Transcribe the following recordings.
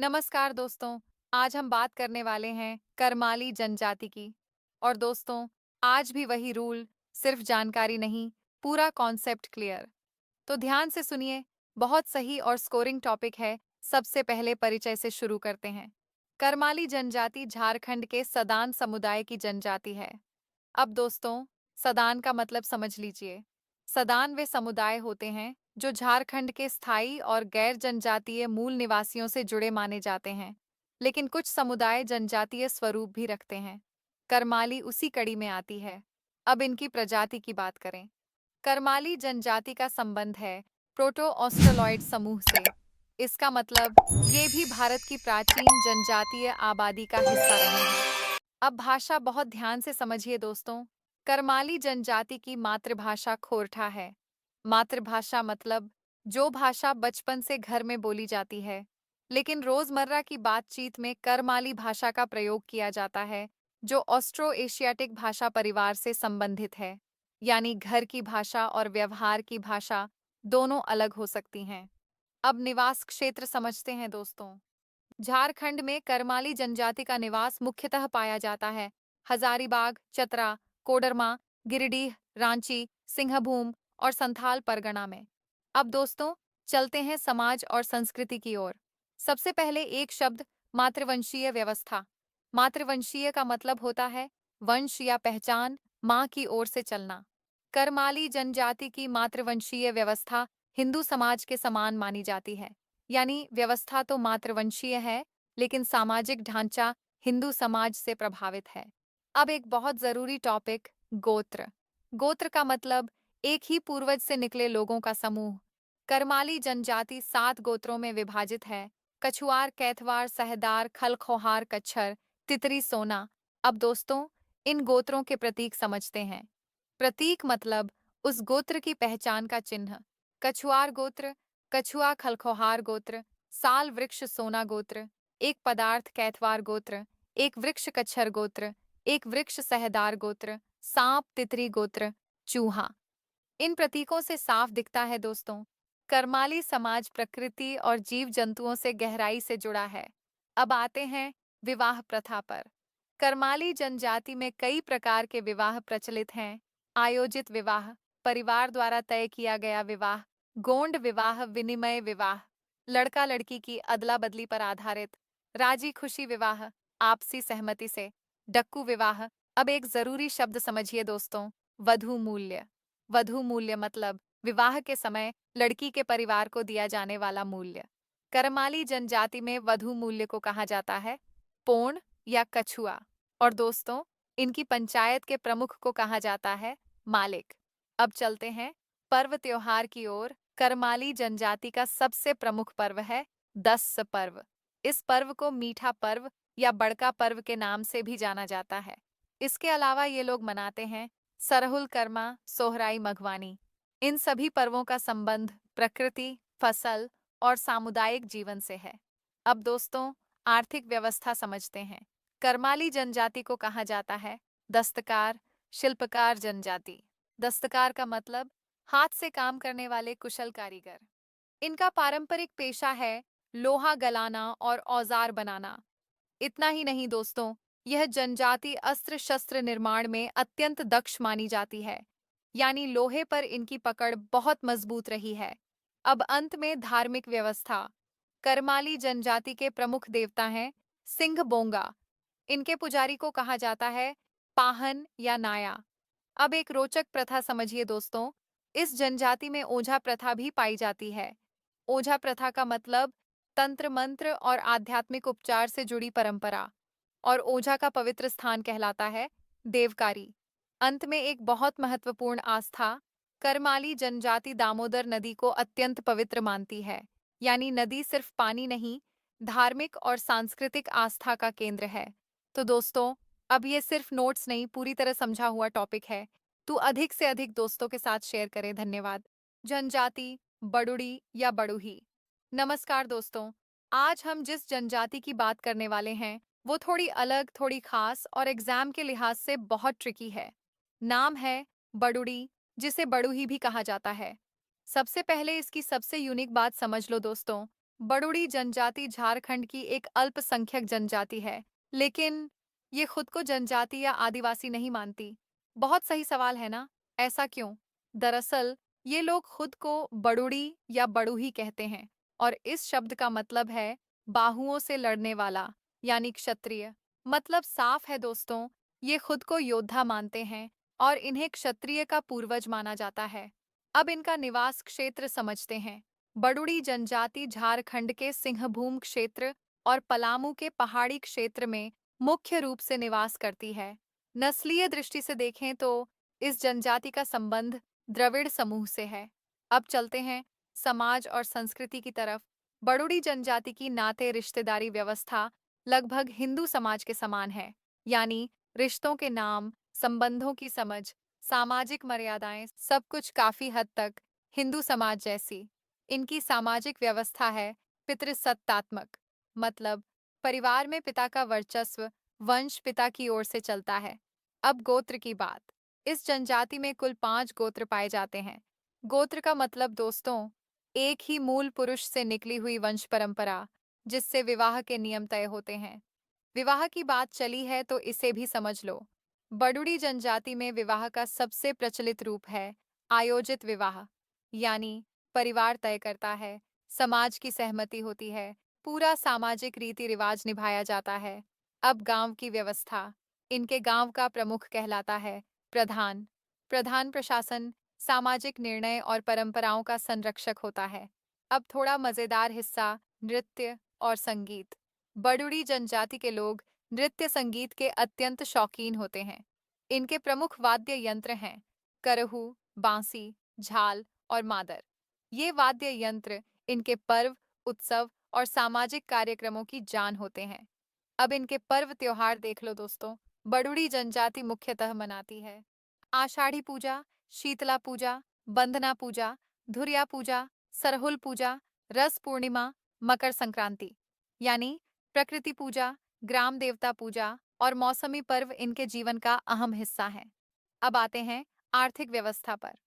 नमस्कार दोस्तों। आज हम बात करने वाले हैं करमाली जनजाति की। और दोस्तों, आज भी वही रूल, सिर्फ जानकारी नहीं, पूरा कॉन्सेप्ट क्लियर। तो ध्यान से सुनिए, बहुत सही और स्कोरिंग टॉपिक है। सबसे पहले परिचय से शुरू करते हैं। करमाली जनजाति झारखंड के सदान समुदाय की जनजाति है। अब दोस्तों, सदान का मतलब समझ लीजिए। सदान वे समुदाय होते हैं जो झारखंड के स्थायी और गैर जनजातीय मूल निवासियों से जुड़े माने जाते हैं, लेकिन कुछ समुदाय जनजातीय स्वरूप भी रखते हैं। करमाली उसी कड़ी में आती है। अब इनकी प्रजाति की बात करें। करमाली जनजाति का संबंध है प्रोटो ऑस्ट्रलॉइड समूह से। इसका मतलब ये भी भारत की प्राचीन जनजातीय आबादी का हिस्सा रहे हैं। अब भाषा बहुत ध्यान से समझिए दोस्तों। करमाली जनजाति की मातृभाषा खोरठा है। मातृभाषा मतलब जो भाषा बचपन से घर में बोली जाती है, लेकिन रोजमर्रा की बातचीत में करमाली भाषा का प्रयोग किया जाता है, जो ऑस्ट्रो एशियाटिक भाषा परिवार से संबंधित है। यानी घर की भाषा और व्यवहार की भाषा दोनों अलग हो सकती हैं। अब निवास क्षेत्र समझते हैं दोस्तों। झारखंड में करमाली जनजाति का निवास मुख्यतः पाया जाता है हजारीबाग, चतरा, कोडरमा, गिरिडीह, रांची, सिंहभूम और संथाल परगना में। अब दोस्तों, चलते हैं समाज और संस्कृति की ओर। सबसे पहले एक शब्द, मातृवंशीय व्यवस्था। मातृवंशीय का मतलब होता है वंश या पहचान, माँ की ओर से चलना। करमाली जनजाति की मातृवंशीय व्यवस्था हिंदू समाज के समान मानी जाती है। यानी व्यवस्था तो मातृवंशीय है, लेकिन सामाजिक ढांचा हिंदू समाज से प्रभावित है। अब एक बहुत जरूरी टॉपिक, गोत्र। गोत्र का मतलब एक ही पूर्वज से निकले लोगों का समूह। करमाली जनजाति 7 गोत्रों में विभाजित है। कछुआर, कैथवार, सहदार, खलखोहार, कच्छर, तितरी, सोना। अब दोस्तों, इन गोत्रों के प्रतीक समझते हैं। प्रतीक मतलब उस गोत्र की पहचान का चिन्ह। कछुआर गोत्र, कछुआ खलखोहार गोत्र, साल वृक्ष सोना गोत्र, एक पदार्थ कैथवार गोत्र, एक वृक्ष कच्छर गोत्र, एक वृक्ष सहदार गोत्र, सांप तितरी गोत्र, चूहा। इन प्रतीकों से साफ दिखता है दोस्तों, करमाली समाज प्रकृति और जीव जंतुओं से गहराई से जुड़ा है। अब आते हैं विवाह प्रथा पर। करमाली जनजाति में कई प्रकार के विवाह प्रचलित हैं। आयोजित विवाह, परिवार द्वारा तय किया गया विवाह, गोंड विवाह, विनिमय विवाह, लड़का लड़की की अदला बदली पर आधारित, राजी खुशी विवाह, आपसी सहमति से, डक्कू विवाह। अब एक जरूरी शब्द समझिए दोस्तों, वधू मूल्य। वधू मूल्य मतलब विवाह के समय लड़की के परिवार को दिया जाने वाला मूल्य। करमाली जनजाति में वधू मूल्य को कहा जाता है पोण या कछुआ। और दोस्तों, इनकी पंचायत के प्रमुख को कहा जाता है मालिक। अब चलते हैं पर्व त्योहार की ओर। करमाली जनजाति का सबसे प्रमुख पर्व है दस पर्व। इस पर्व को मीठा पर्व या बड़का पर्व के नाम से भी जाना जाता है। इसके अलावा ये लोग मनाते हैं सरहुल कर्मा, सोहराई, मघवानी। इन सभी पर्वों का संबंध प्रकृति, फसल और सामुदायिक जीवन से है। अब दोस्तों, आर्थिक व्यवस्था समझते हैं। करमाली जनजाति को कहा जाता है दस्तकार, शिल्पकार जनजाति। दस्तकार का मतलब हाथ से काम करने वाले कुशल कारीगर। इनका पारंपरिक पेशा है लोहा गलाना और औजार बनाना। इतना ही नहीं दोस्तों, यह जनजाति अस्त्र शस्त्र निर्माण में अत्यंत दक्ष मानी जाती है। यानी लोहे पर इनकी पकड़ बहुत मजबूत रही है। अब अंत में धार्मिक व्यवस्था। करमाली जनजाति के प्रमुख देवता हैं सिंह बोंगा। इनके पुजारी को कहा जाता है पाहन या नाया। अब एक रोचक प्रथा समझिए दोस्तों, इस जनजाति में ओझा प्रथा भी पाई जाती है। ओझा प्रथा का मतलब तंत्र मंत्र और आध्यात्मिक उपचार से जुड़ी परंपरा। और ओझा का पवित्र स्थान कहलाता है देवकारी। अंत में एक बहुत महत्वपूर्ण आस्था। करमाली जनजाति दामोदर नदी को अत्यंत पवित्र मानती है। यानी नदी सिर्फ पानी नहीं, धार्मिक और सांस्कृतिक आस्था का केंद्र है। तो दोस्तों, अब ये सिर्फ नोट्स नहीं, पूरी तरह समझा हुआ टॉपिक है। तो अधिक से अधिक दोस्तों के साथ शेयर करें। धन्यवाद। जनजाति, बडुड़ी या बड़ूही। नमस्कार दोस्तों, आज हम जिस जनजाति की बात करने वाले हैं वो थोड़ी अलग, थोड़ी खास और एग्जाम के लिहाज से बहुत ट्रिकी है। नाम है बडुड़ी, जिसे बड़ूही भी कहा जाता है। सबसे पहले इसकी सबसे यूनिक बात समझ लो दोस्तों। बड़ुड़ी जनजाति झारखंड की एक अल्पसंख्यक जनजाति है, लेकिन ये खुद को जनजाति या आदिवासी नहीं मानती। बहुत सही सवाल है ना? ऐसा क्यों? दरअसल ये लोग खुद को बड़ुड़ी या बड़ूही कहते हैं और इस शब्द का मतलब है बाहुओं से लड़ने वाला, यानी क्षत्रिय। मतलब साफ है दोस्तों, ये खुद को योद्धा मानते हैं और इन्हें क्षत्रिय का पूर्वज माना जाता है। अब इनका निवास क्षेत्र समझते हैं। बड़ुड़ी जनजाति झारखंड के सिंहभूम क्षेत्र और पलामू के पहाड़ी क्षेत्र में मुख्य रूप से निवास करती है। नस्लीय दृष्टि से देखें तो इस जनजाति का संबंध द्रविड़ समूह से है। अब चलते हैं समाज और संस्कृति की तरफ। बड़ुड़ी जनजाति की नाते रिश्तेदारी व्यवस्था लगभग हिंदू समाज के समान है, यानी रिश्तों के नाम, संबंधों की समझ, सामाजिक मर्यादाएं, सब कुछ काफी हद तक हिंदू समाज जैसी। इनकी सामाजिक व्यवस्था है पितृसत्तात्मक, मतलब परिवार में पिता का वर्चस्व वंश पिता की ओर से चलता है। अब गोत्र की बात। इस जनजाति में कुल 5 गोत्र पाए जाते हैं। गोत्र का मतलब दोस्तों, एक ही मूल पुरुष से निकली हुई वंश परंपरा, जिससे विवाह के नियम तय होते हैं। विवाह की बात चली है तो इसे भी समझ लो। बड़ुड़ी जनजाति में विवाह का सबसे प्रचलित रूप है आयोजित विवाह, यानी परिवार तय करता है, समाज की सहमति होती है, पूरा सामाजिक रीति रिवाज निभाया जाता है। अब गांव की व्यवस्था। इनके गांव का प्रमुख कहलाता है प्रधान। प्रधान प्रशासन, सामाजिक निर्णय और परंपराओं का संरक्षक होता है। अब थोड़ा मजेदार हिस्सा, नृत्य और संगीत। बड़ुड़ी जनजाति के लोग नृत्य संगीत के अत्यंत शौकीन होते हैं। इनके प्रमुख वाद्य यंत्र हैं करहू, बांसी, झाल और मादर। ये वाद्य यंत्र इनके पर्व, उत्सव और सामाजिक कार्यक्रमों की जान होते हैं। अब इनके पर्व त्योहार देख लो दोस्तों। बड़ुड़ी जनजाति मुख्यतः मनाती है आषाढ़ी पूजा, शीतला पूजा, बंदना पूजा, धुरिया पूजा, सरहुल पूजा, रस पूर्णिमा, मकर संक्रांति, यानी प्रकृति पूजा, ग्राम देवता पूजा और मौसमी पर्व इनके जीवन का अहम हिस्सा हैं। अब आते हैं आर्थिक व्यवस्था पर।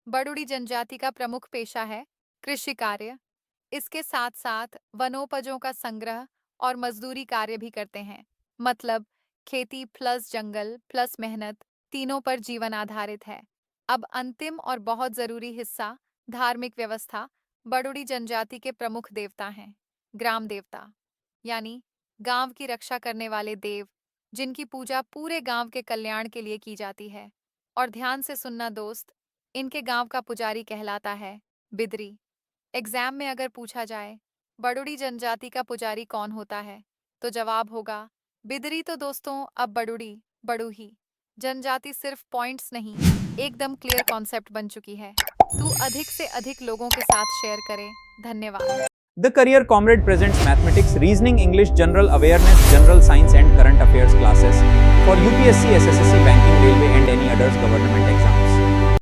बड़ुड़ी जनजाति का प्रमुख पेशा है कृषि कार्य। इसके साथ साथ वनोपजों का संग्रह और मजदूरी कार्य भी करते हैं। मतलब खेती प्लस जंगल प्लस मेहनत, तीनों पर जीवन आधारित है। अब अंतिम और बहुत जरूरी हिस्सा, धार्मिक व्यवस्था। बड़ुड़ी जनजाति के प्रमुख देवता हैं ग्राम देवता, यानी गांव की रक्षा करने वाले देव, जिनकी पूजा पूरे गांव के कल्याण के लिए की जाती है। और ध्यान से सुनना दोस्त, इनके गांव का पुजारी कहलाता है बिदरी। एग्जाम में अगर पूछा जाए बड़ुड़ी जनजाति का पुजारी कौन होता है, तो जवाब होगा बिदरी। तो दोस्तों अब बड़ुड़ी, बड़ूही जनजाति सिर्फ पॉइंट्स नहीं, एकदम क्लियर कॉन्सेप्ट बन चुकी है। तू अधिक से अधिक लोगों के साथ शेयर करे। धन्यवाद। The Career Comrade presents mathematics, reasoning, English, general awareness, general science and current affairs classes for UPSC, SSSC, banking, railway and any others government exams.